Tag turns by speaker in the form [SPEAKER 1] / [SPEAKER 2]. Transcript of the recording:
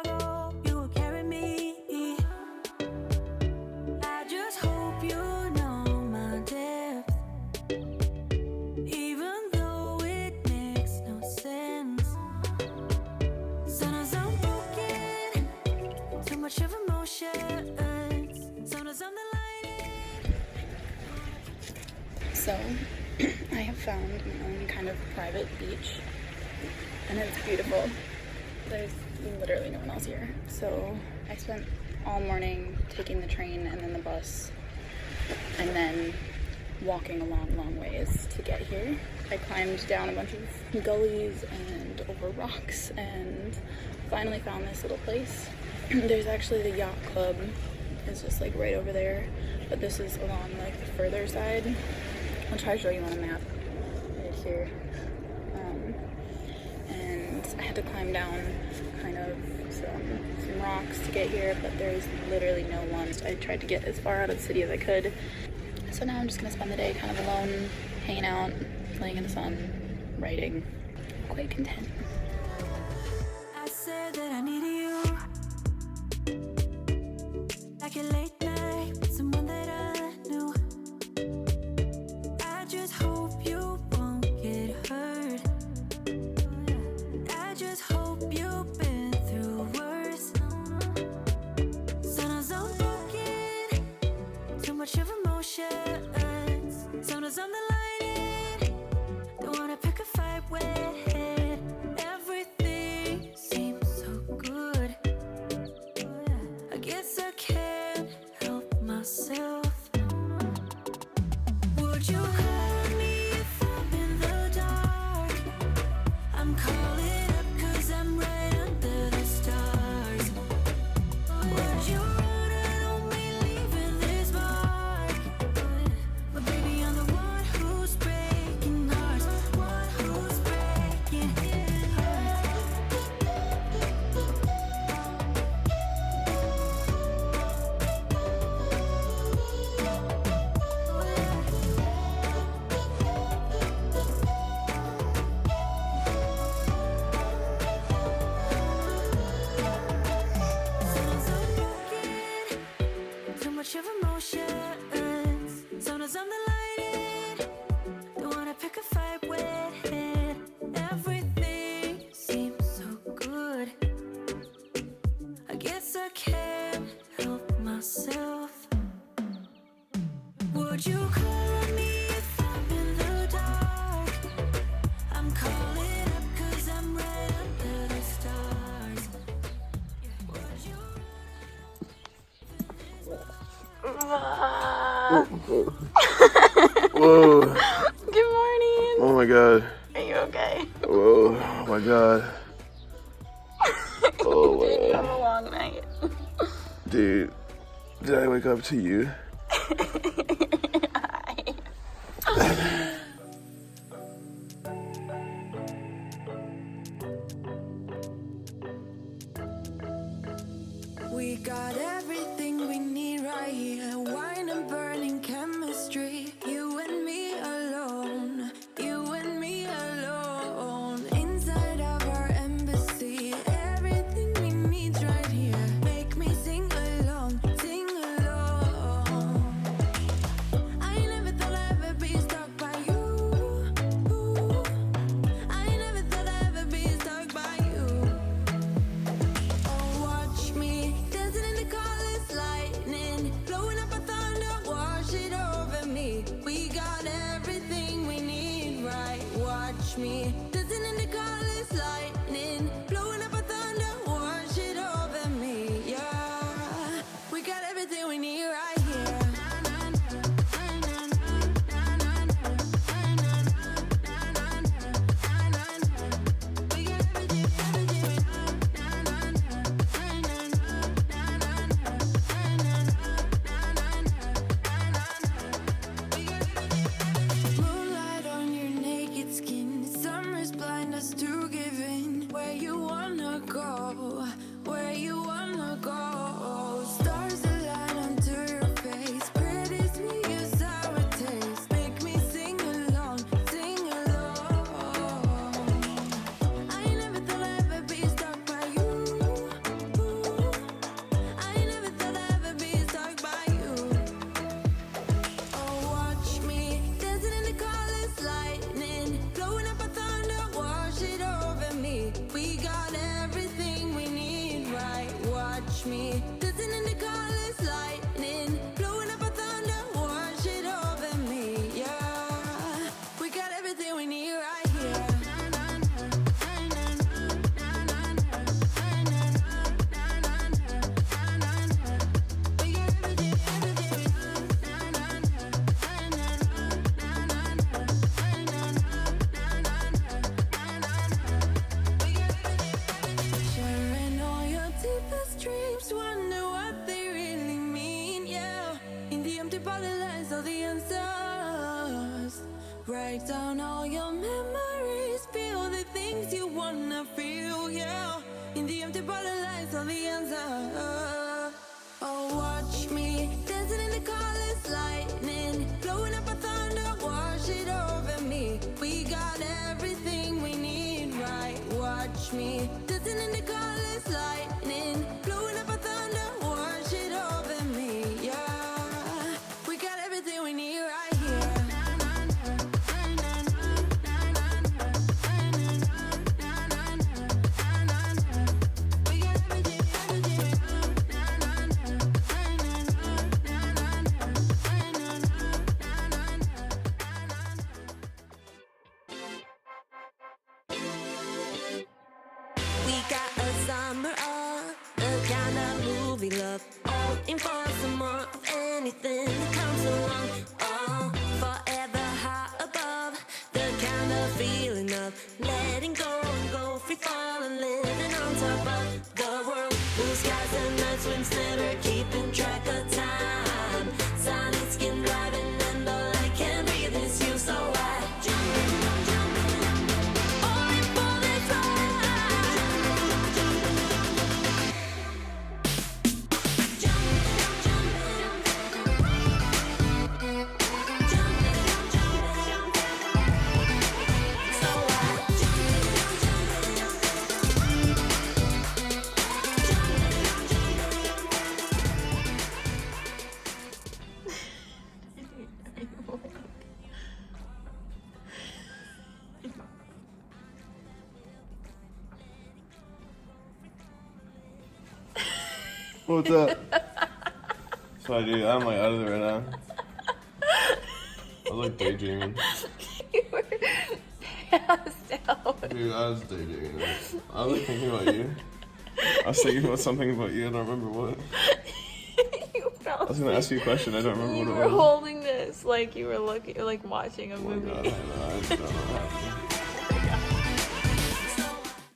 [SPEAKER 1] cargo, you will carry me. I just hope you know my depth, even though it makes no sense. Sometimes I'm broken, too much of emotion. Sometimes I'm the light.
[SPEAKER 2] So, I have found my own kind of private beach, and it's beautiful. There's literally no one else here. So, I spent all morning taking the train and then the bus, and then walking a long ways to get here. I climbed down a bunch of gullies and over rocks, and finally found this little place. There's actually the yacht club. It's just like right over there, but this is along like the further side. I'll try to show you on a map right here. And I had to climb down kind of some rocks to get here, but there's literally no one. I tried to get as far out of the city as I could. So now I'm just gonna spend the day kind of alone, hanging out, laying in the sun, writing. Quite content.
[SPEAKER 1] I said that I needed you, like a late night with someone that I knew. I just hope you won't get hurt. I just hope you've been through worse. Sometimes I'm broken, too much of emotions. Sometimes I'm the light, don't wanna pick a fight with. Everything seems so good. I guess I can't help myself. Would you call me if I'm in the dark? I'm calling up 'cause I'm right under the stars. Would you run on me leaving this mark? But baby, I'm the one who's breaking hearts, one who's breaking hearts. Sometimes I'm broken, too much of emotions. Sometimes I'm the light, don't wanna pick a fight with. Everything seems so good. I guess I can't help myself. Would you call me if I'm in the dark? I'm calling up 'cause I'm right under the stars. Would you
[SPEAKER 3] Whoa.
[SPEAKER 2] Good morning.
[SPEAKER 3] Oh my god.
[SPEAKER 2] Are you okay?
[SPEAKER 3] Whoa. Oh my god. Oh my
[SPEAKER 2] Did you have
[SPEAKER 3] god.
[SPEAKER 2] a long night?
[SPEAKER 3] Dude, did I wake up to you?
[SPEAKER 2] Hi.
[SPEAKER 1] We got everything we need right here. Wine and burning chemistry. You and me alone. You and me alone. Inside of our embassy. Everything we need's right here. Make me sing along. Sing along. I never thought I'd ever be stuck by you. I never thought I'd ever be stuck by you. Oh, watch me dancing in the colors, lightning, blowing up a thunder, wash it over me. We got everything we need, right? Watch me dancing in the colors, lightning, blowing up a thunder, wash it over me. watch me dancing in the colors, lightning, blowing up a thunder, wash it over me. Yeah, we got everything we need right here. Sharing all your deepest dreams, wonder what they really mean. Yeah, in the empty bottle lies all the answers. Write down all your memories, feel the things you wanna feel. Yeah, in the empty bottle lies all the answers. Oh, watch me dancing in the colors, lightning, blowing up a thunder, wash it over me. We got everything we need, right? Watch me dancing in the colors, lightning, blowing up a thunder, wash it over me. Yeah, we got everything we need right here. We got We got a summer of the kind of movie love, all in for some more of anything that comes along. Oh, forever high above, the kind of feeling of letting go and go free falling, living on top of the world. Blue skies and night winds, never keeping track of time. Silent skin driving and all I can breathe is you, so I jump in, all in for this ride.
[SPEAKER 3] What's up? Sorry, dude. I'm like out of it right now. I was like daydreaming.
[SPEAKER 2] You were passed out.
[SPEAKER 3] Dude, I was daydreaming. I was like thinking about you. I was thinking about something about you. I don't remember what.
[SPEAKER 2] You
[SPEAKER 3] I
[SPEAKER 2] fell
[SPEAKER 3] was gonna ask you a question. I don't remember
[SPEAKER 2] You
[SPEAKER 3] what
[SPEAKER 2] were
[SPEAKER 3] it was.
[SPEAKER 2] holding this like you were looking, like watching a
[SPEAKER 3] Oh my
[SPEAKER 2] movie.
[SPEAKER 3] god, I don't know what happened.